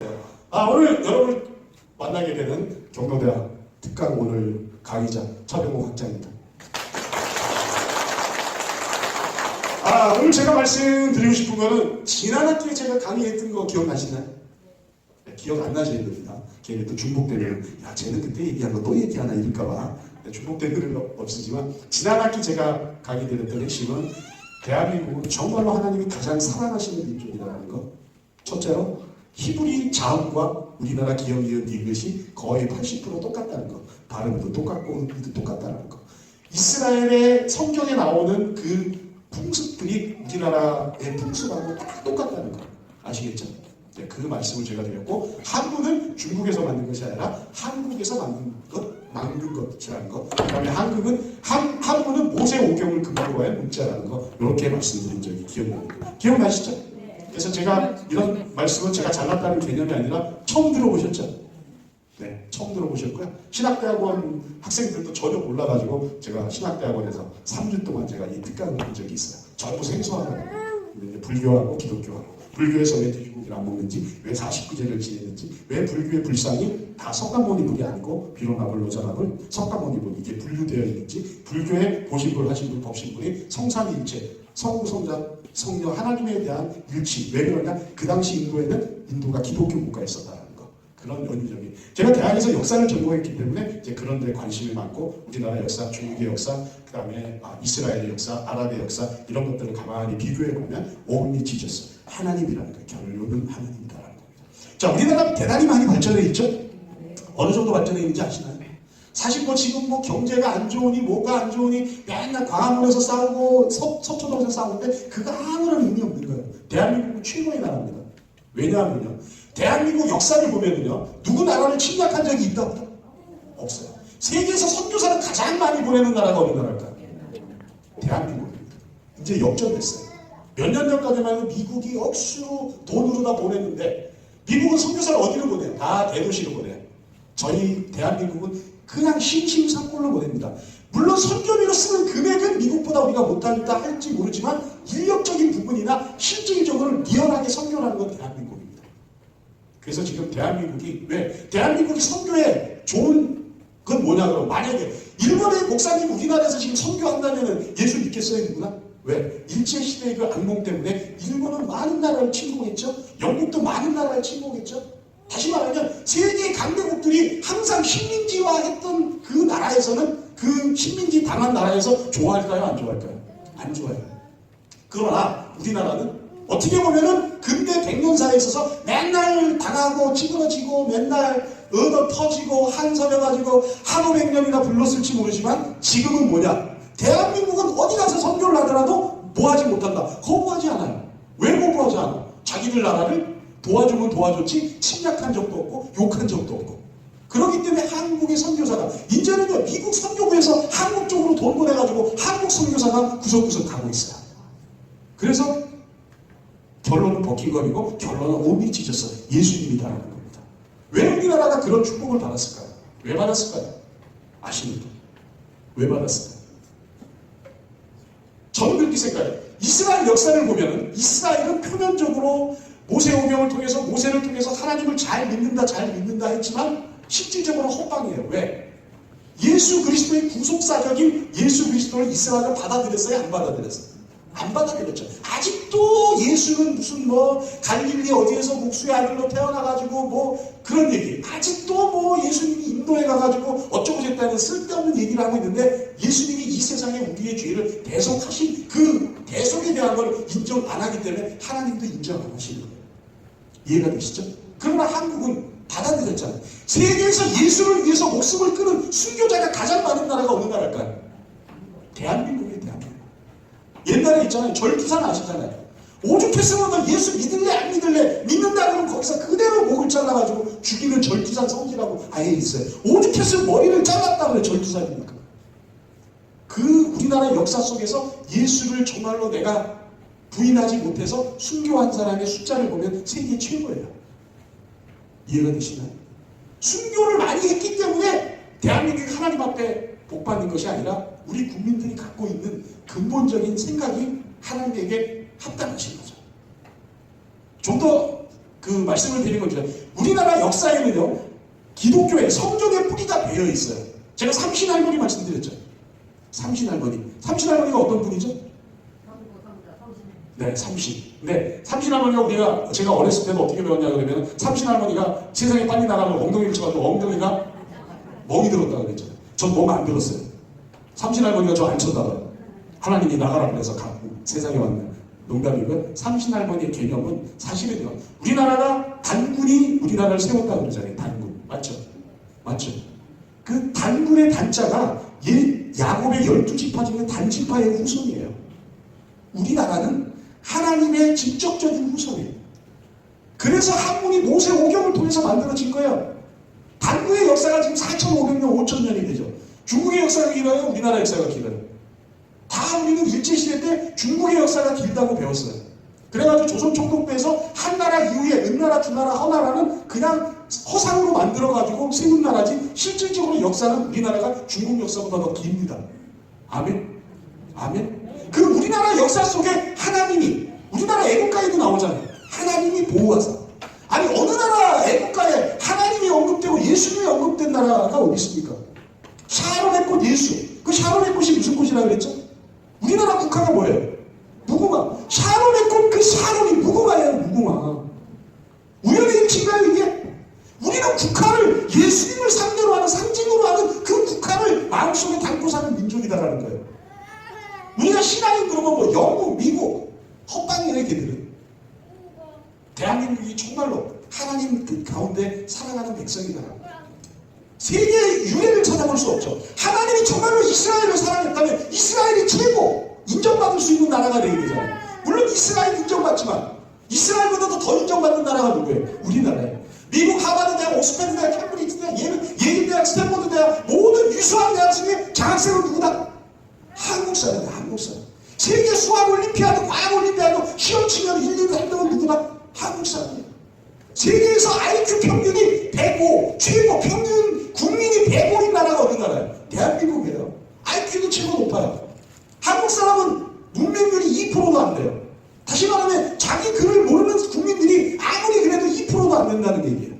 오늘 여러분을 만나게 되는 경로대학 특강 오늘 강의자 차병호 학장입니다. 오늘 제가 말씀드리고 싶은 거는 지난 학기에 제가 강의했던 거 기억나시나요? 네, 기억 안 나시는 겁니다. 걔네 또 중복되면 쟤는 그때 얘기한 거 또 얘기하나 이럴까봐 중복된 글은 없으지만 지난 학기 제가 강의드렸던 핵심은 대한민국은 정말로 하나님이 가장 사랑하시는 민족이라는 거. 첫째로 히브리 자음과 우리나라 기억, 이은, 이것이 거의 80% 똑같다는 거. 발음도 똑같고 의미도 똑같다는 거. 이스라엘의 성경에 나오는 그 풍습들이 우리나라의 풍습하고 똑같다는 거. 아시겠죠? 네, 그 말씀을 제가 드렸고, 한국은 중국에서 만든 것이 아니라 한국에서 만든 것이라는 거. 그 다음에 한국은 모세 오경을 근거로 한 문자라는 거. 이렇게 말씀드린 적이 기억나시죠? 그래서 제가 이런 말씀은 제가 잘났다는 개념이 아니라 처음 들어보셨죠? 네, 처음 들어보셨고요. 신학대학원 학생들도 전혀 몰라가지고 제가 신학대학원에서 3주 동안 제가 이 특강을 한 적이 있어요. 전부 생소하고 불교하고 기독교하고 불교에서 왜 돼지고기를 안 먹는지, 왜 49제를 지내는지, 왜 불교의 불상이 다 석가모니불이 아니고 비로나불, 노자나불, 석가모니불 이게 분류되어 있는지, 불교의 보신불, 하신불, 법신불이 성삼위일체, 성부, 성자, 성녀 하나님에 대한 일치. 왜 그러냐? 그 당시 인도에는 인도가 기독교 국가였었다는 거. 그런 연유적인. 제가 대학에서 역사를 전공했기 때문에 이제 그런 데 관심이 많고 우리나라 역사, 중국의 역사, 그 다음에 이스라엘의 역사, 아랍의 역사 이런 것들을 가만히 비교해 보면 온리 지저스 하나님이라는 거예요. 결론은 하나님이다라는 겁니다. 자, 우리나라 대단히 많이 발전해 있죠? 어느 정도 발전해 있는지 아시나요? 사실 지금 경제가 안 좋으니 뭐가 안 좋으니 맨날 광화문에서 싸우고 서초동에서 싸우는데 그거 아무런 의미 없는 거예요. 대한민국은 최고의 나라입니다. 왜냐하면요, 대한민국 역사를 보면요, 누구 나라를 침략한 적이 있다 없다? 없어요. 세계에서 선교사를 가장 많이 보내는 나라가 어느 나라일까요? 대한민국입니다. 이제 역전됐어요. 몇 년 전까지만 미국이 억수로 돈으로 다 보냈는데 미국은 선교사를 어디로 보내요? 다 대도시로 보내요. 저희 대한민국은 그냥 심심산골로 보냅니다. 물론 선교비로 쓰는 금액은 미국보다 우리가 못한다 할지 모르지만 인력적인 부분이나 실질적으로 리얼하게 선교하는 건 대한민국입니다. 그래서 지금 대한민국이 왜? 대한민국이 선교에 좋은 건 뭐냐 그러면 만약에 일본의 목사님 우리나라에서 지금 선교한다면 예수 믿겠어요 누구나? 왜? 일제시대의 그 악몽 때문에 일본은 많은 나라를 침공했죠. 영국도 많은 나라를 침공했죠. 다시 말하면 세계 강대국들이 항상 식민지화했던 그 나라에서는 그 식민지 당한 나라에서 좋아할까요? 안 좋아할까요? 안 좋아요. 그러나 우리나라는 어떻게 보면은 근대 100년사에 있어서 맨날 당하고 찌그러지고 맨날 얻어 터지고 한섬해가지고 한오 백년이나 불렀을지 모르지만 지금은 뭐냐? 대한민국은 어디 가서 선교를 하더라도 뭐하지 못한다. 거부하지 않아요. 왜 거부하지 않아? 자기들 나라를 도와주면 도와줬지 침략한 적도 없고 욕한 적도 없고. 그렇기 때문에 한국의 선교사가 이제는요 미국 선교부에서 한국 쪽으로 돈 보내가지고 한국 선교사가 구석구석 가고 있어요. 그래서 결론은 버킹거리고 결론은 온리 지졌어요. 예수님이다라는 겁니다. 왜 우리나라가 그런 축복을 받았을까요? 왜 받았을까요? 아시는 분? 왜 받았을까요? 저는 그렇게 생각해요. 이스라엘 역사를 보면은 이스라엘은 표면적으로 모세오경을 통해서 모세를 통해서 하나님을 잘 믿는다 했지만 실질적으로 헛방이에요. 왜? 예수 그리스도의 구속사적인 예수 그리스도를 이스라엘을 받아들였어요? 안 받아들였어요? 안 받아들였죠. 아직도 예수는 무슨 갈릴리 어디에서 목수의 아들로 태어나가지고 그런 얘기. 아직도 예수님이 인도에 가가지고 어쩌고 저쩌고 쓸데없는 얘기를 하고 있는데 예수님이 이 세상에 우리의 죄를 대속하신 그 대속에 대한 걸 인정 안 하기 때문에 하나님도 인정 안 하시는 거예요. 이해가 되시죠? 그러나 한국은 받아들였잖아요. 세계에서 예수를 위해서 목숨을 끊은 순교자가 가장 많은 나라가 어느 나라일까요? 대한민국이에요. 대한민국. 옛날에 있잖아요. 절투산 아시잖아요. 오죽했으면 너 예수 믿을래 안 믿을래 믿는다 그러면 거기서 그대로 목을 잘라가지고 죽이는 절투산 성지라고 아예 있어요. 오죽했으면 머리를 잘랐다 그래. 절투산이니까. 그 우리나라 역사 속에서 예수를 정말로 내가 부인하지 못해서 순교한 사람의 숫자를 보면 세계 최고예요. 이해가 되시나요? 순교를 많이 했기 때문에 대한민국이 하나님 앞에 복받는 것이 아니라 우리 국민들이 갖고 있는 근본적인 생각이 하나님에게 합당하신 거죠. 좀 더 그 말씀을 드린 겁니다. 우리나라 역사에는요, 기독교의 성전의 뿌리가 배어 있어요. 제가 삼신할머니 말씀드렸죠. 삼신할머니가 어떤 분이죠? 네, 삼신. 네, 삼신할머니가 제가 어렸을 때도 어떻게 배웠냐 그러면 삼신할머니가 세상에 빨리 나가면 엉덩이를 쳐가지고 엉덩이가 멍이 들었다고 그랬잖아요. 전 멍 안 들었어요. 삼신할머니가 저 안 쳤다고요. 하나님이 나가라 그래서 가고 세상에 왔네. 농담이고요. 삼신할머니의 개념은 사실은요, 우리나라가 단군이 우리나라를 세웠다고 그러잖아요. 단군. 맞죠? 그 단군의 단자가 야곱의 12지파 중에 단지파의 후손이에요. 우리나라는 하나님의 직접적인 후손이에요. 그래서 한문이 모세 오경을 통해서 만들어진 거예요. 단군의 역사가 지금 4,500년, 5,000년이 되죠. 중국의 역사가 길어요? 우리나라 역사가 길어요? 다 우리는 일제시대 때 중국의 역사가 길다고 배웠어요. 그래가지고 조선총독부에서 한나라 이후에 은나라, 주나라, 허나라는 그냥 허상으로 만들어가지고 세운 나라지 실질적으로 역사는 우리나라가 중국 역사보다 더 깁니다. 아멘? 그 우리나라 역사 속에 하나님이, 우리나라 애국가에도 나오잖아요. 하나님이 보호하사. 아니 어느 나라 애국가에 하나님이 언급되고 예수님이 언급된 나라가 어디 있습니까? 샤론의 꽃 예수. 그 샤론의 꽃이 무슨 꽃이라고 그랬죠? 우리나라 국화가 뭐예요? 무궁화. 샤론의 꽃, 그 샤론이 무궁화예요. 무궁화. 우연의 일치인가요 이게? 우리는 국화를 예수님을 상대로 하는, 상징으로 하는 그 국화를 마음속에 담고 사는 민족이다라는 거예요. 우리가 신앙인 그러면 뭐 영국, 미국 헛방이네 걔들은. 대한민국이 정말로 하나님 그 가운데 살아가는 백성이다. 세계의 유해를 찾아볼 수 없죠. 하나님이 정말로 이스라엘을 사랑했다면 이스라엘이 최고 인정받을 수 있는 나라가 되게 되잖아요. 물론 이스라엘 인정받지만 이스라엘보다도 더 인정받는 나라가 누구예요? 우리나라예요. 미국 하버드 대학, 옥스퍼드 대학, 캠브리지 대학, 예일 대학, 스탠포드 대학 모든 유수한 대학 중에 장학생은 누구다? 한국 사람이다. 한국 사람. 세계 수학 올림피아드, 과학 올림피아드 시험 치면 1, 2, 3등은 누구다? 한국 사람이에요. 세계에서 IQ 평균이 105, 최고 평균 국민이 105인 나라가 어느 나라예요? 대한민국이에요. IQ도 최고 높아요. 한국 사람은 문맹률이 2%도 안 돼요. 다시 말하면 자기 글을 모르는 국민들이 아무리 그래도 2%도 안 된다는 얘기예요.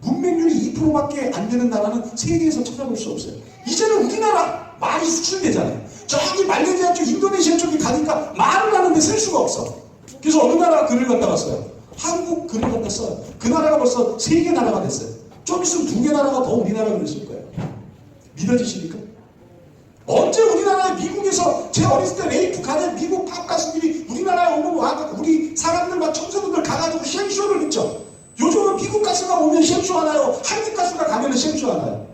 문맹률이 2%밖에 안 되는 나라는 세계에서 찾아볼 수 없어요. 이제는 우리나라 말이 수출되잖아요. 저기 말레이시아 쪽, 인도네시아 쪽에 가니까 말을 하는데 쓸 수가 없어. 그래서 어느 나라 글을 갖다가 써요? 한국 글을 갖다 써요. 그 나라가 벌써 3개 나라가 됐어요. 좀 있으면 2개 나라가 더 우리나라 글을 쓸 거예요. 믿어지십니까? 언제 우리나라에 미국에서 제 어렸을 때 레이프 가는 미국 팝 가수들이 우리나라에 오면 와, 우리 사람들 막 청소년들 가가지고 시험쇼를 했죠. 요즘은 미국 가수가 오면 시험쇼 하나요? 한국 가수가 가면 시험쇼 하나요?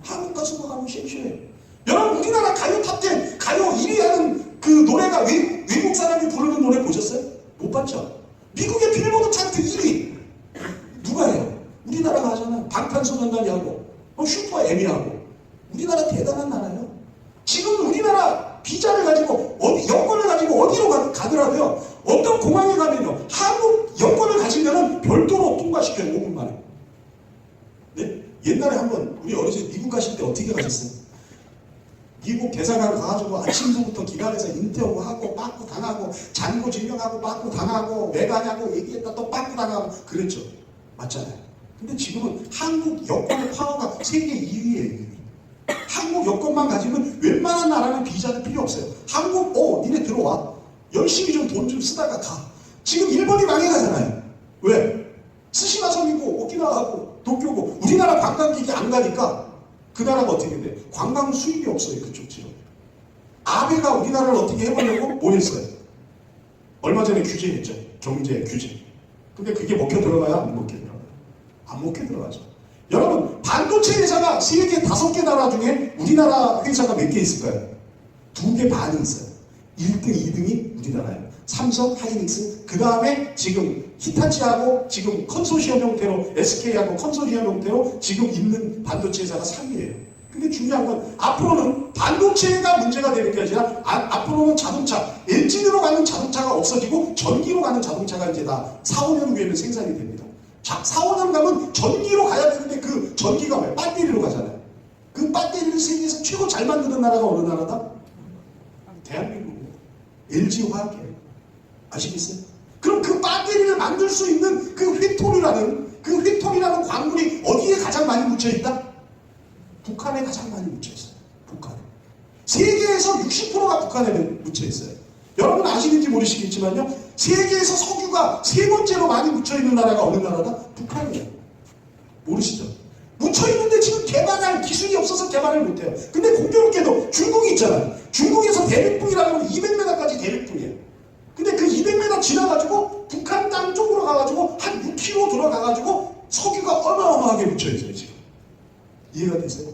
한국 가수가 가면 시험쇼예요. 여러분 우리나라 가요 탑10 가요 1위 하는 그 노래가 외국 사람이 부르는 노래 보셨어요? 못 봤죠? 미국의 빌보드 차트 1위 누가 해요? 우리나라가 하잖아요. 방탄소년단이 하고 슈퍼 M이 하고. 우리나라 대단한 나라예요. 지금 우리나라 비자를 가지고 여권을 가지고 어디로 가더라도요. 어떤 공항에 가면요. 한국 여권을 가지면은 별도로 통과시켜요. 5분 만에. 네? 옛날에 한번 우리 어렸을 때 미국 가실 때 어떻게 가셨어요? 미국 대사관 가가지고 아침부터 기관에서 인터뷰 하고 빠꾸 당하고 잔고 증명하고 빠꾸 당하고 왜 가냐고 얘기했다 또 빠꾸 당하고 그랬죠. 맞잖아요. 근데 지금은 한국 여권의 파워가 세계 2위예요. 2위. 한국 여권만 가지면 웬만한 나라는 비자도 필요 없어요. 한국 니네 들어와. 열심히 좀 돈 좀 쓰다가 가. 지금 일본이 망해가잖아요. 왜? 스시마 섬이고 오키나와하고 도쿄고 우리나라 관광객이 안 가니까 그 나라가 어떻게 돼? 관광 수입이 없어요. 그쪽 지역. 아베가 우리나라를 어떻게 해보려고 뭘 했어요? 얼마 전에 규제했죠. 경제 규제. 근데 그게 먹혀 들어가야 안 먹혀 들어가요? 안 먹혀 들어가죠. 여러분 반도체 회사가 세계 5개 나라 중에 우리나라 회사가 몇 개 있을까요? 2개 반이 있어요. 1등, 2등이 우리나라예요. 삼성, 하이닉스, 그 다음에 지금 히타치하고 지금 컨소시엄 형태로 SK하고 컨소시엄 형태로 지금 있는 반도체 회사가 3위예요. 근데 중요한 건 앞으로는 반도체가 문제가 되는 게 아니라 앞으로는 자동차, 엔진으로 가는 자동차가 없어지고 전기로 가는 자동차가 이제 다 4, 5년 후에는 생산이 됩니다. 자, 4, 5년 가면 전기로 가야 되는데 그 전기가 왜? 배터리로 가잖아요. 그 배터리를 세계에서 최고 잘 만드는 나라가 어느 나라다? 대한민국입니다. LG화학이에요. 아시겠어요? 그럼 그 배터리를 만들 수 있는 그 휘토리라는 광물이 어디에 가장 많이 묻혀있다? 북한에 가장 많이 묻혀있어요. 북한에. 세계에서 60%가 북한에 묻혀있어요. 여러분 아시는지 모르시겠지만요, 세계에서 석유가 세 번째로 많이 묻혀있는 나라가 어느 나라다? 북한이에요. 모르시죠? 묻혀있는데 지금 개발할 기술이 없어서 개발을 못해요. 근데 공교롭게도 중국이 있잖아요. 중국에서 대륙붕이라고 하면 200m까지 대륙붕이에요. 근데 그 200m 지나가지고 북한 땅 쪽으로 가가지고 한 6km 들어가가지고 석유가 어마어마하게 묻혀있어요 지금. 이해가 되세요?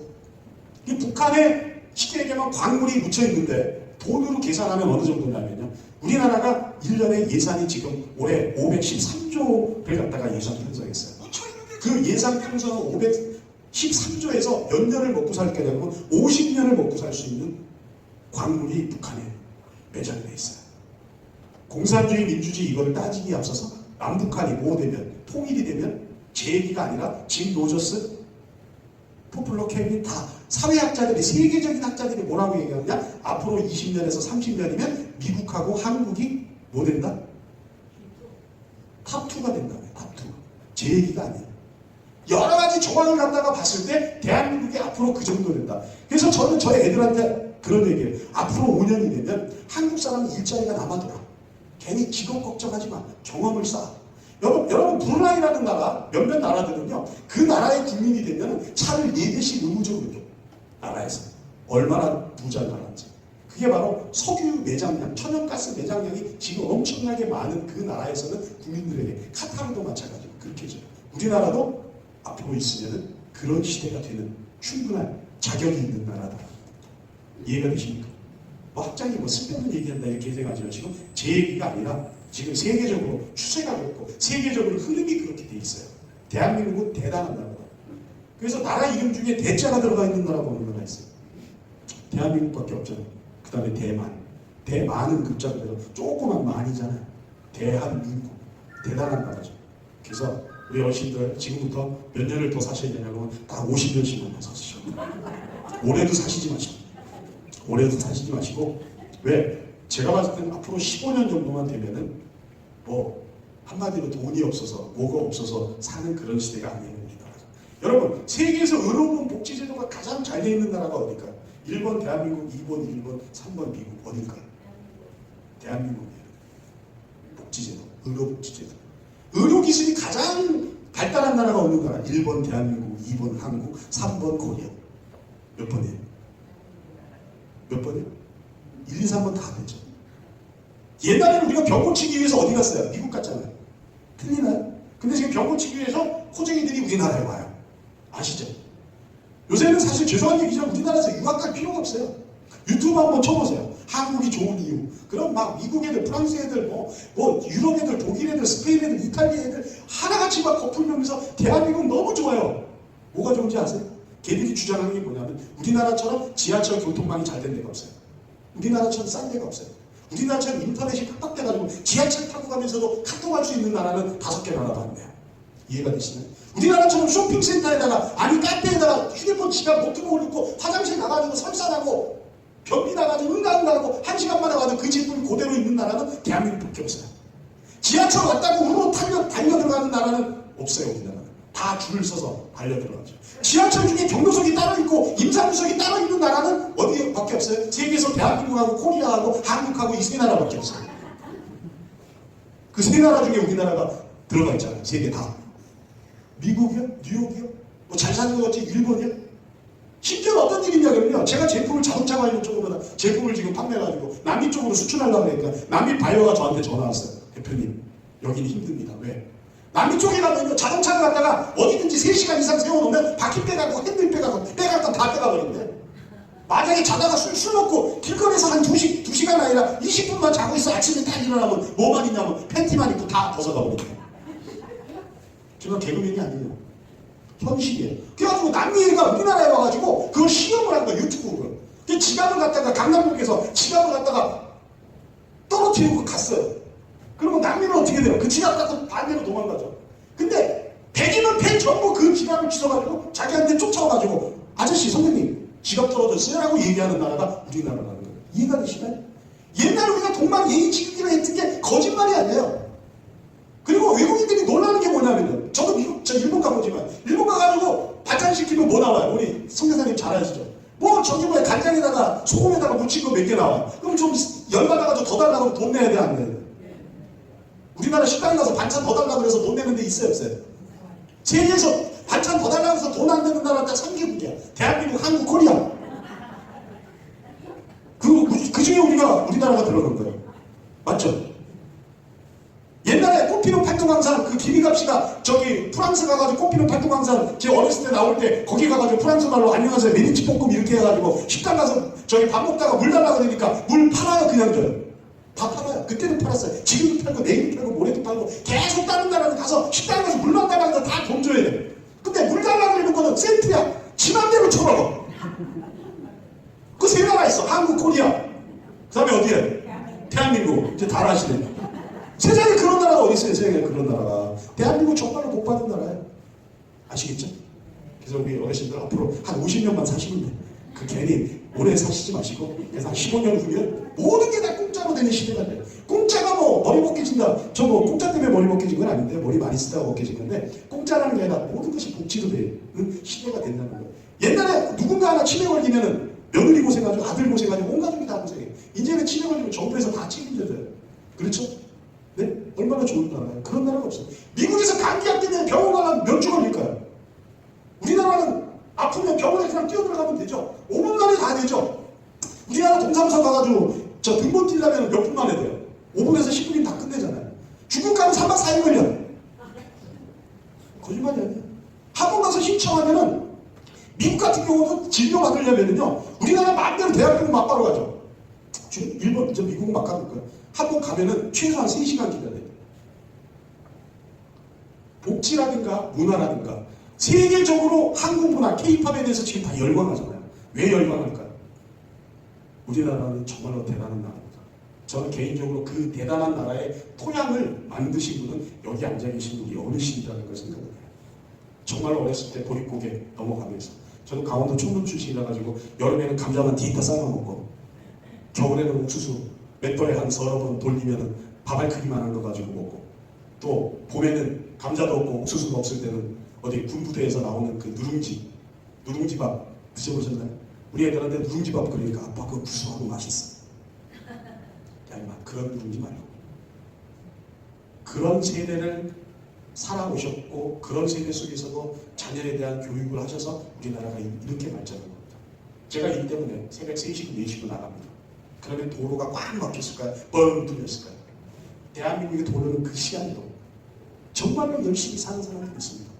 이 북한에 쉽게 얘기하면 광물이 묻혀있는데 돈으로 계산하면 어느 정도냐면요, 우리나라가 1년에 예산이 지금 올해 513조를 갖다가 예산 편성했어요. 그 예산 편성은 513조에서 몇 년을 먹고 살 거냐면 50년을 먹고 살 수 있는 광물이 북한에 매장돼 있어요. 공산주의 민주주의 이걸 따지기에 앞서서 남북한이 뭐 되면, 통일이 되면 제 얘기가 아니라 진 로저스, 포플러 케빈 다 사회학자들이, 세계적인 학자들이 뭐라고 얘기하느냐, 앞으로 20년에서 30년이면 미국하고 한국이 뭐 된다? 탑2가 된다고요. 탑2. 제 얘기가 아니에요. 여러 가지 조항을 갖다가 봤을 때 대한민국이 앞으로 그 정도 된다. 그래서 저는 저희 애들한테 그런 얘기예요. 앞으로 5년이 되면 한국 사람은 일자리가 남아돌아. 괜히 직업 걱정하지 마. 경험을 쌓아. 여러분 브루나이라는 나라, 몇몇 나라들은요, 그 나라의 국민이 되면 차를 4대씩 의무적으로 줘. 나라에서. 얼마나 부자 나라인지. 그게 바로 석유 매장량, 천연가스 매장량이 지금 엄청나게 많은 그 나라에서는 국민들에게, 카타르도 마찬가지로 그렇게 줘요. 우리나라도 앞으로 있으면 그런 시대가 되는 충분한 자격이 있는 나라다. 이해가 되십니까? 뭐 학장이 뭐 쓸데없는 얘기한다 이렇게 생각하지 마시고, 제 얘기가 아니라 지금 세계적으로 추세가 그렇고 세계적으로 흐름이 그렇게 돼 있어요. 대한민국은 대단한 나라다. 그래서 나라 이름 중에 대자가 들어가 있는 나라가 어느 나라 있어요? 대한민국밖에 없잖아요. 그 다음에 대만. 대만은 글자 그대로 조그만 만이잖아요. 대한민국. 대단한 나라죠. 그래서 우리 어르신들 지금부터 몇 년을 더 사셔야 되냐고 다 50년씩만 더 사시죠. 올해도 사시지 마시고. 올해도 사시지 마시고. 왜? 제가 봤을 때는 앞으로 15년 정도만 되면은 뭐 한마디로 돈이 없어서 뭐가 없어서 사는 그런 시대가 아니에요. 우리나라가. 여러분 세계에서 의료보험 복지제도가 가장 잘 돼 있는 나라가 어딜까요? 1번 대한민국, 2번 일본, 3번 미국. 어딜까요? 대한민국이에요. 복지제도, 의료복지제도. 의료기술이 가장 발달한 나라가 어느 나라? 1번 대한민국, 2번 한국, 3번 코리아. 몇 번이에요? 몇 번이에요? 1, 2, 3번 다 됐죠. 옛날에는 우리가 병 고치기 위해서 어디 갔어요? 미국 갔잖아요. 틀리나요? 근데 지금 병 고치기 위해서 호쟁이들이 우리나라에 와요. 아시죠? 요새는 사실 죄송한 얘기지만 우리나라에서 유학 갈 필요가 없어요. 유튜브 한번 쳐보세요. 한국이 좋은 이유. 그럼 막 미국 애들, 프랑스 애들, 뭐 유럽 애들, 독일 애들, 스페인 애들, 이탈리아 애들 하나같이 막 거풀면서 대한민국 너무 좋아요. 뭐가 좋은지 아세요? 걔들이 주장하는 게 뭐냐면 우리나라처럼 지하철 교통망이 잘 된 데가 없어요. 우리나라처럼 싼 데가 없어요. 우리나라처럼 인터넷이 팍팍돼가지고 지하철 타고 가면서도 카톡할 수 있는 나라는 5개 나라도 안 돼요. 이해가 되시나요? 우리나라처럼 쇼핑센터에다가, 아니 카페에다가 휴대폰 지갑 노트북을 넣고 화장실 가가지고 설사하고 변비 나가지고 응가응가하고 1시간만 가도 그 제품이 그대로 있는 나라는 대한민국밖에 없어요. 지하철 왔다고 우르르 달려 들어가는 나라는 없어요. 우리나라는 다 줄을 서서 달려 들어가죠. 지하철 중에 경로석이 따로 있고 임산부석이 따로 있는 나라는 어디밖에 없어요? 세계에서 대한민국하고 코리아하고 한국하고 이 세 나라밖에 없어요. 그 세 나라 중에 우리나라가 들어가 있잖아요. 세 개 다. 미국이요? 뉴욕이요? 뭐 잘 사는 것 같지? 일본이요? 심지어 어떤 일이냐면요, 제가 제품을 자동차 관련 쪽으로 제품을 지금 판매해가지고 남미 쪽으로 수출하려고 하니까 남미 바이어가 저한테 전화 왔어요. 대표님, 여기는 힘듭니다. 왜? 남미 쪽에 가면요, 자동차를 갖다가 어디든지 3시간 이상 세워놓으면 바퀴 빼가고 핸들 빼가고 빼가고 다 빼가버린대. 만약에 자다가 술 먹고 길거리에서 한 2시간 아니라 20분만 자고 있어 아침에 딱 일어나면 뭐만 있냐면 팬티만 입고 다 벗어가버린대. 제가 개그맨이 아니에요. 현실이에요. 그래가지고 남미애가 우리나라에 와가지고 그걸 시험을 한 거야, 유튜브로. 그 지갑을 갖다가 강남역에서 지갑을 갖다가 떨어뜨리고 갔어요. 그러면 남미는 어떻게 돼요? 그 지갑 갖고 반대로 도망가죠. 근데 백인은 백 전부 그 지갑을 주워가지고 자기한테 쫓아와가지고 아저씨 선생님 지갑 떨어졌어요? 라고 얘기하는 나라가 우리나라라는 거예요. 이해가 되시나요? 옛날에 우리가 동방 예의 지키기로 했던 게 거짓말이 아니에요. 이렇게 나와. 그럼 좀 열받아가지고 더 달라고 하면 돈 내야 돼, 안 내야 돼? 우리나라 식당에 가서 반찬 더 달라고 그래서 돈 내는 데 있어요, 없어요? 세계에서 반찬 더 달라고 해서 돈 안 내는 나라 딱 3개국이야. 대한민국, 한국, 코리아. 그 중에 우리나라가 들어간 거예요. 맞죠? 옛날에 꽃피는 팔도강산 그 김희갑 씨가 저기 프랑스 가가지고 꽃피는 팔도강산 제 어렸을 때 나올 때 거기 가가지고 프랑스 말로 안녕하세요 메리치 볶음 이렇게 해가지고 식당 가서 저기 밥 먹다가 물 달라고 그러니까 물 팔아요 그냥 줘요. 다 팔아요. 그때는 팔았어요. 지금도 팔고 내일도 팔고 모레도 팔고 계속 다른 나라는 가서 식당에 가서 물만 달라고 해서 다 돈 줘야 돼. 근데 물 달라고 그러는 거는 센트야. 지 맘대로 쳐먹어. 그 세 나라 있어. 한국, 코리아. 그 다음에 어디에? 대한민국. 이제 다 아시네. 세상에 그런 나라가 어디 있어요? 세상에 그런 나라가. 대한민국 정말로 복 받은 나라예요. 아시겠죠? 그래서 우리 어르신들 앞으로 한 50년만 사시면 돼. 그 괜히 오래 사시지 마시고 그래서 한 15년 후면 모든 게 다 공짜로 되는 시대가 돼요. 공짜가 뭐 머리 벗겨진다. 저 뭐 공짜 때문에 머리 벗겨진 건 아닌데 머리 많이 쓰다가 벗겨진 건데 공짜라는 게 아니라 모든 것이 복지로 되는 시대가 된다는 거예요. 옛날에 누군가 하나 치매 걸리면은 며느리 고생하죠. 아들 고생하죠. 온 가족이 다 고생해. 이제는 치매 걸리면 정부에서 다 책임져줘요. 그렇죠? 네? 얼마나 좋은 나라예요. 그런 나라가 없어요. 미국에서 감기약 때문에 병원 가면 몇 주 걸릴까요? 우리나라는 아프면 병원에 그냥 뛰어들어가면 되죠. 5분 만에 다 되죠. 우리나라 동사무소 가가지고 저 등본 띄려면 몇 분 만에 돼요. 5분에서 10분이면 다 끝내잖아요. 중국 가면 3박 4일 걸려요. 거짓말이 아니에요. 한국 가서 신청하면은 미국 같은 경우도 진료 받으려면요. 우리나라 마음대로 대학병원 막바로 가죠. 일본, 미국은 막 가볼 거예요. 한국 가면은 최소한 3시간 기다려야 돼요. 복지라든가 문화라든가 세계적으로 한국 문화, K-팝에 대해서 지금 다 열광하잖아요. 왜 열광할까요? 우리나라는 정말로 대단한 나라입니다. 저는 개인적으로 그 대단한 나라의 토양을 만드신 분은 여기 앉아 계신 우리 어르신이라는 걸 생각해요. 정말 어렸을 때 보릿고개 넘어가면서 저는 강원도 충북 출신이라 가지고 여름에는 감자만 뒤집어 삶아 먹고 겨울에는 옥수수 맷돌에 한 서너 번 돌리면 밥알 크기만한 거 가지고 먹고 또 봄에는 감자도 없고 옥수수가 없을 때는 어디 군부대에서 나오는 그 누룽지밥 드셔보셨나요? 우리 애들한테 누룽지밥 그러니까 아빠 그거 구수하고 맛있어. 야 임마 그런 누룽지 말고 그런 세대를 살아오셨고 그런 세대 속에서도 자녀에 대한 교육을 하셔서 우리나라가 이렇게 발전한 겁니다. 제가 이 때문에 새벽 3시고 4시고 나갑니다. 그러면 도로가 꽉 막혔을까요? 뻥 뚫렸을까요? 대한민국의 도로는 그 시간에도 정말로 열심히 사는 사람들이 있습니다.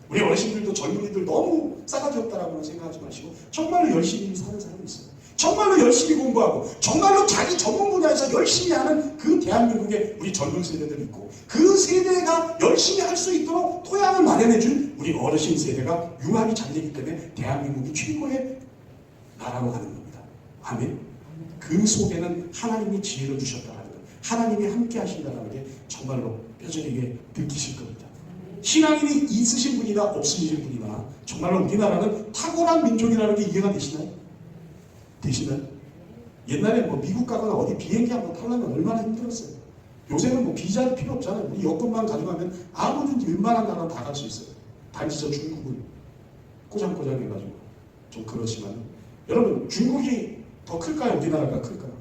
우리 어르신들도 젊은이들 너무 싸가지 없다라고는 생각하지 마시고 정말로 열심히 사는 사람이 있어요. 정말로 열심히 공부하고 정말로 자기 전문 분야에서 열심히 하는 그 대한민국에 우리 젊은 세대들이 있고 그 세대가 열심히 할 수 있도록 토양을 마련해준 우리 어르신 세대가 융합이 잘 되기 때문에 대한민국이 최고의 나라로 가는 겁니다. 아멘. 그 속에는 하나님이 지혜를 주셨다는 것, 하나님이 함께 하신다는 게 정말로 뼈저리게 느끼실 겁니다. 신앙인이 있으신 분이나 없으신 분이나 정말로 우리나라는 탁월한 민족이라는 게 이해가 되시나요? 되시나요? 옛날에 뭐 미국 가거나 어디 비행기 한번 타려면 얼마나 힘들었어요. 요새는 뭐 비자도 필요 없잖아요. 우리 여권만 가져가면 아무든지 웬만한 나라는 다 갈 수 있어요. 단지 저 중국은 꼬장꼬장 해가지고 좀 그렇지만 여러분 중국이 더 클까요? 우리나라가 클까요?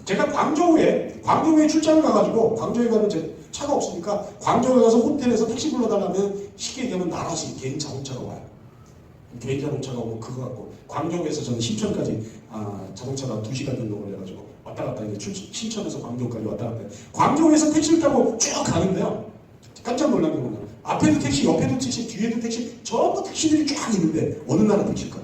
제가 광저우에 출장을 가가지고 광저우에 가면 제 차가 없으니까 광저우에 가서 호텔에서 택시 불러달라면 쉽게 얘기하면 나라시 개인 자동차가 와요. 개인 자동차가 오고 그거 갖고 광저우에서 저는 신천까지 자동차가 2시간 정도 걸려가지고 왔다 갔다 이제 신천에서 광저우까지 왔다 갔다 광저우에서 택시를 타고 쭉 가는데요. 깜짝 놀란 게 뭐냐 앞에도 택시, 옆에도 택시, 뒤에도 택시 전부 택시들이 쫙 있는데 어느 나라 택시일까요?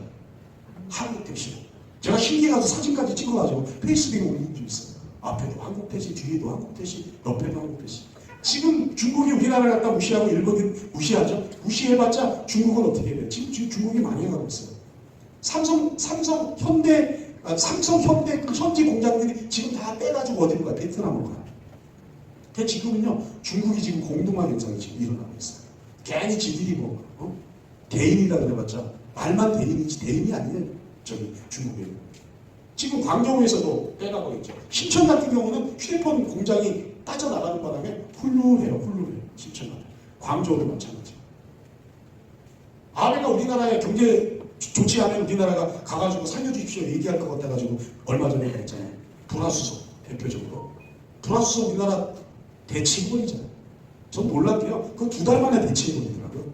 한국 택시. 제가 신기해가지고 사진까지 찍어가지고 페이스북에 올린 적 있어요. 앞에도 한국 택시, 뒤에도 한국 택시, 옆에도 한국 택시. 지금 중국이 우리나라를 갖다 무시하고 일본이 무시하죠? 무시해봤자 중국은 어떻게 돼요? 지금 중국이 많이 해가고 있어요. 삼성, 현대 그 현지 공장들이 지금 다 빼가지고 어디로 가요? 베트남으로 가요. 근데 지금은요, 중국이 지금 공동화 현상이 지금 일어나고 있어요. 괜히 지들이 대인이라 그래봤자 말만 대인이지 대인이 아니에요. 저기 중국에. 지금 광저우에서도 빼가고 있죠. 신천 같은 경우는 휴대폰 공장이 빠져나가는 바람에 훌륭해요. 신천 같은. 광저우도 마찬가지. 아베가 우리나라의 경제 좋지 않으면 우리나라가 가가지고 살려주십시오 얘기할 것 같아가지고 얼마 전에 그랬잖아요. 불화수소 대표적으로. 불화수소 우리나라 대치권이잖아요. 전 놀랍게요. 그건 2달 만에 대치권이더라고요.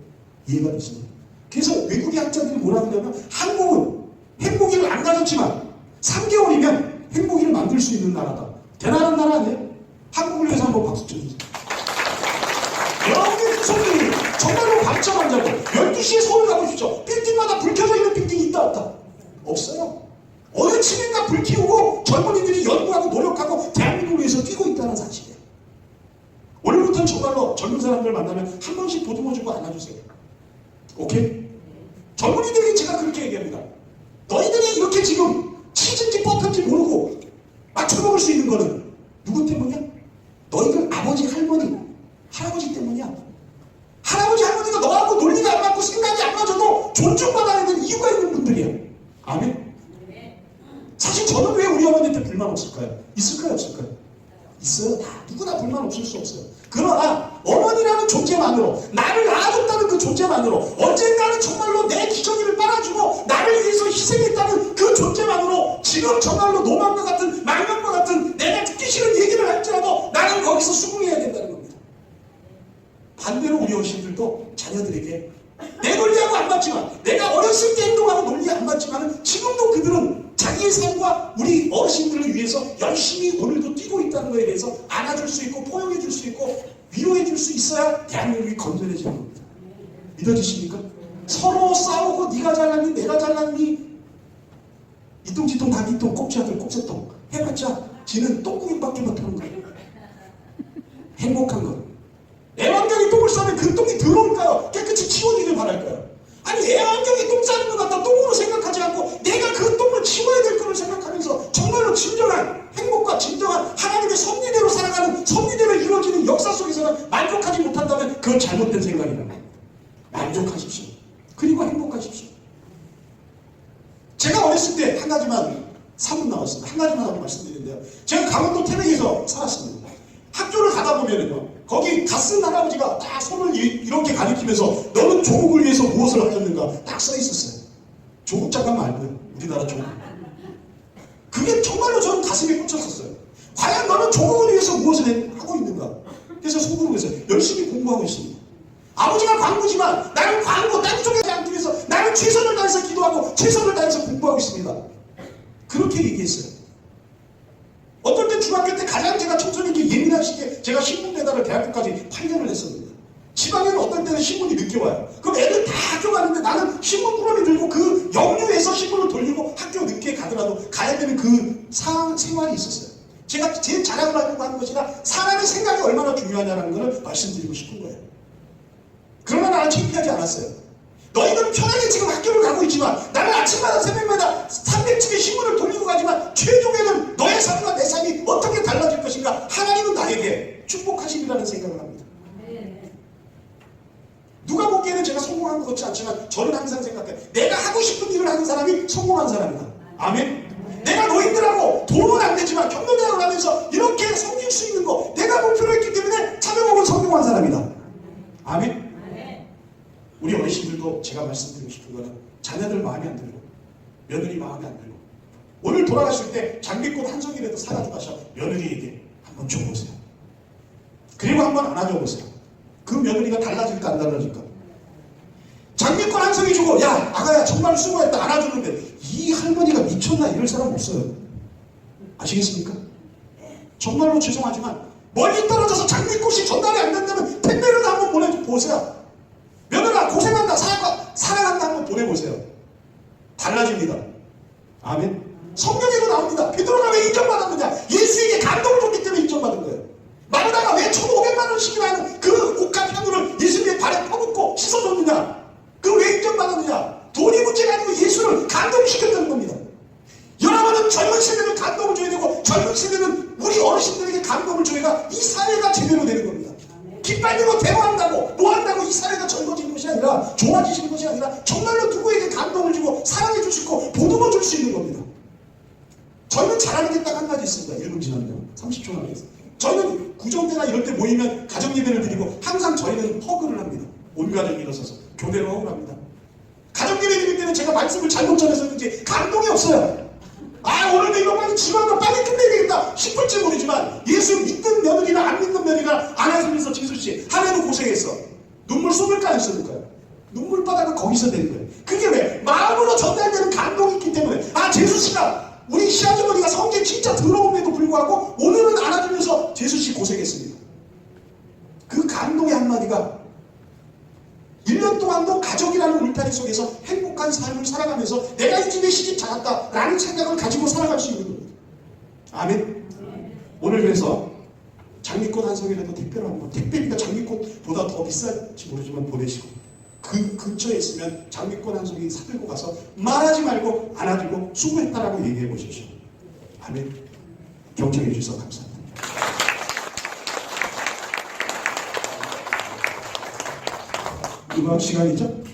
이해가 되시나요? 그래서 외국의 학자들이 뭐라 그러냐면 한국은 핵무기를 안 가졌지만 3개월이면 핵무기를 만들 수 있는 나라다. 대단한 나라 아니에요? 한국을 위해서 한번 박수 쳐주세요. 여러분의 후손들이 정말로 밤잠 안 자고 12시에 서울 가보십시오. 빌딩마다 불 켜져 있는 빌딩이 있다 없다? 없어요. 어느 층인가 불 켜고 젊은이들이 연구하고 노력하고 대한민국을 위해서 뛰고 있다는 사실이에요. 오늘부터는 정말로 젊은 사람들 만나면 한 번씩 보듬어주고 안아주세요. 오케이? 젊은이들에게 제가 그렇게 얘기합니다. 너희들이 이렇게 지금 치즈인지 버터인지 모르고 맞춰먹을 수 있는 거는 누구 때문이야? 너희들 아버지, 할머니, 할아버지 때문이야. 할아버지, 할머니가 너하고 논리가 안 맞고 생각이 안 맞아도 존중받아야 되는 이유가 있는 분들이야. 아멘? 사실 저는 왜 우리 어머니한테 불만 없을까요? 있을까요? 없을까요? 있어요. 다 누구나 불만 없을 수 없어요. 그러나 어머니라는 존재만으로 나를 낳아줬다는 그 존재만으로 언젠가는 정말로 내 기저귀를 빨아주고 나를 위해서 희생했다는 그 존재만으로 지금 정말로 노망과 같은 망명과 같은 내가 듣기 싫은 얘기를 할지라도 나는 거기서 수긍해야 된다는 겁니다. 반대로 우리 어르신들도 자녀들에게 내 논리하고 안 맞지만 내가 어렸을 때 행동하고 논리 안 맞지만 지금도 그들은 자기의 삶과 우리 어르신들을 위해서 열심히 오늘도 뛰고 있다는 것에 대해서 안아줄 수 있고 포용해 줄 수 있고 위로해 줄 수 있어야 대한민국이 건전해지는 겁니다. 믿어지십니까? 서로 싸우고 네가 잘났니 내가 잘났니 이똥지똥 닭이똥 꼭지아들 꼭새똥 해봤자 지는 똥구멍밖에 못하는 거예요. 행복한 것. 애완견이 똥을 싸면 그 똥이 더러울까요? 깨끗이 치워지길 바랄까요? 아니 애완견이 똥 싸는 것 같다 똥으로 생각하지 않고 내가 그 똥을 치워야 될 거를 생각하면서 정말로 진정한 행복과 진정한 하나님의 섭리대로 살아가는 섭리대로 이루어지는 역사 속에서는 만족하지 못한다면 그건 잘못된 생각이다. 만족하십시오. 그리고 행복하십시오. 제가 어렸을 때 한 가지만 3분 나왔습니다. 한 가지만 하고 말씀드리는데요. 제가 강원도 태백에서 살았습니다. 학교를 가다 보면은요, 거기 갓쓴 할아버지가 딱 손을 이렇게 가리키면서 너는 조국을 위해서 무엇을 하였는가 딱 써 있었어요. 조국 잠깐 말고요. 우리나라 조국. 그게 정말로 저는 가슴에 꽂혔었어요. 과연 너는 조국을 위해서 무엇을 하고 있는가? 그래서 속으로 그랬어요. 열심히 공부하고 있습니다. 아버지가 광부지만 나는 광부 땅속에 앉기 위해서 나는 최선을 다해서 기도하고 최선을 다해서 공부하고 있습니다. 그렇게 얘기했어요. 어떨 때 중학교 때 가장 제가 청소년기 예민한 시기에 제가 신문 배달을 대학교까지 8년을 했었는데 지방에는 어떨 때는 신문이 늦게 와요. 그럼 애들 다 학교 가는데 나는 신문 꾸러미 들고 그 역류에서 신문을 돌리고 학교 늦게 가더라도 가야 되는 그 생활이 있었어요. 제가 제 자랑을 하려고 하는 것이나 사람의 생각이 얼마나 중요하냐는 것을 말씀드리고 싶은 거예요. 그러나 나는 창피하지 않았어요. 너희들은 편하게 지금 학교를 가고 있지만 나는 아침마다 새벽마다 300집의 신문을 돌리고 가지만 최종에는 너의 삶과 내 삶이 어떻게 달라질 것인가 하나님은 나에게 축복하심이라는 생각을 합니다. 누가 보기에는 제가 성공한 것 같지 않지만 저는 항상 생각해요. 내가 하고 싶은 일을 하는 사람이 성공한 사람이다. 아멘. 내가 너희들하고 도움은 안 되지만 경로대학을 하면서 이렇게 섬길 수 있는 거 내가 목표로 했기 때문에 참여먹은 성공한 사람이다. 아멘. 우리 어르신들도 제가 말씀드리고 싶은 거는 자녀들 마음에 안 들고 며느리 마음에 안 들고 오늘 돌아가실 때 장미꽃 한 송이라도 사가지고 가셔 며느리에게 한번 줘보세요. 그리고 한번 안아줘보세요. 그 며느리가 달라질까 안 달라질까? 장미꽃 한 송이 주고 야 아가야 정말 수고했다 안아주는데 이 할머니가 미쳤나 이럴 사람 없어요. 아시겠습니까? 정말로 죄송하지만 멀리 떨어져서 장미꽃이 전달이 안 된다면 택배를 한번 보내보세요. 며느라 고생한다 사랑한다 한번 보내보세요. 달라집니다. 아멘. 성경에도 나옵니다. 베드로가 왜 인정받았느냐? 예수에게 감동을 줬기 때문에 인정받은 거예요. 마르다가 왜 1,500만 원씩이라는 그 옷값 현물을 예수님의 발에 퍼붓고 씻어줬느냐? 그걸 왜 인정받았느냐? 돈이 문제가 아니고 예수를 감동시켰다는 겁니다. 여러분은 젊은 세대를 감동을 줘야 되고 젊은 세대는 우리 어르신들에게 감동을 줘야 이 사회가 제대로 되는 겁니다. 기빨리고 대화한다고 뭐 한다고 이 사회가 젊어지는 것이 아니라 좋아지시는 것이 아니라 정말로 누구에게 감동을 주고 사랑해 줄 수 있고 보듬어 줄 수 있는 겁니다. 저희는 잘하는 게 딱 한 가지 있습니다. 1분 지났네요. 30초 남았어요. 저희는 구정대나 이럴 때 모이면 가정예배를 드리고 항상 저희는 허그를 합니다. 온 가족이 일어서서 교대로 허그를 합니다. 가족들의 예배 때는 제가 말씀을 잘못 전해서는지 감동이 없어요. 아, 오늘도 이거 빨리 지방을 빨리 끝내야 되겠다 싶을지 모르지만 예수 믿는 며느리나 안 믿는 며느리나 안아주면서 지수씨 하나도 고생했어. 눈물 쏟을까 안 쏟을까요? 눈물바다가 거기서 되는 거예요. 그게 왜? 마음으로 전달되는 감동이 있기 때문에. 아, 제수씨가 우리 시아주머니가 성질 진짜 더러움에도 불구하고 오늘은 안아주면서 제수씨 고생했습니다. 그 감동의 한마디가 1년 동안도 가족이라는 울타리 속에서 행복한 삶을 살아가면서 내가 이 집에 시집 잘했다 라는 생각을 가지고 살아갈 수 있는 겁니다. 아멘. 오늘 그래서 장미꽃 한 송이라도 택배로 한번, 택배비가 장미꽃보다 더 비쌀지 모르지만 보내시고 그 근처에 있으면 장미꽃 한 송이 사들고 가서 말하지 말고 안아주고 수고했다라고 얘기해 보십시오. 아멘. 경청해 주셔서 감사합니다. 음악 시간이죠?